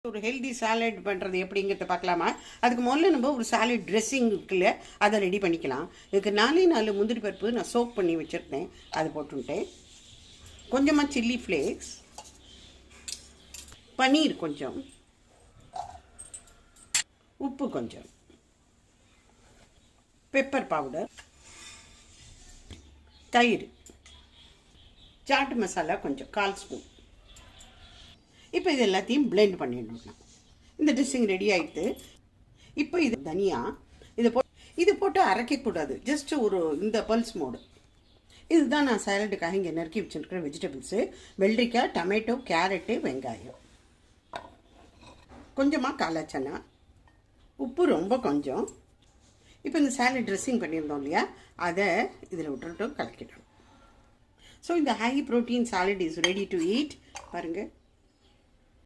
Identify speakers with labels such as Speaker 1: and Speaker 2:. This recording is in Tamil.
Speaker 1: ஒரு ஹெல்தி சாலட் பண்ணுறது எப்படிங்கிறத பார்க்கலாமா? அதுக்கு முதல்ல நம்ம ஒரு சாலட் ட்ரெஸ்ஸிங் இருக்குல்ல, அதை ரெடி பண்ணிக்கலாம். இதுக்கு 4 முந்திரி பருப்பு நான் சோக் பண்ணி வச்சுருந்தேன், அதை போட்டுட்டேன். கொஞ்சமாக சில்லி ஃப்ளேக்ஸ், பன்னீர் கொஞ்சம், உப்பு கொஞ்சம், பெப்பர் பவுடர், தயிர், சாட் மசாலா கொஞ்சம் 1/4 ஸ்பூன். இப்போ இது எல்லாத்தையும் பிளெண்ட் பண்ணிடணும். இந்த ட்ரெஸ்ஸிங் ரெடி ஆகிட்டு இப்போ இது தனியா இது போட்டு அரைக்கக்கூடாது, ஜஸ்ட் ஒரு இந்த பல்ஸ் மோடு. இதுதான் நான் சாலட்டுக்காக இங்கே நறுக்கி வச்சுருக்கிற வெஜிடபிள்ஸு. வெள்ளரிக்காய், டொமேட்டோ, கேரட்டு, வெங்காயம், கொஞ்சமாக காளாச்சனா, உப்பு ரொம்ப கொஞ்சம். இப்போ இந்த சாலட் ட்ரெஸ்ஸிங் பண்ணியிருந்தோம் இல்லையா, அதை இதில் விட்டுட்டு கலக்கிடணும். ஸோ இந்த high protein salad is ready to eat. பாருங்கள்.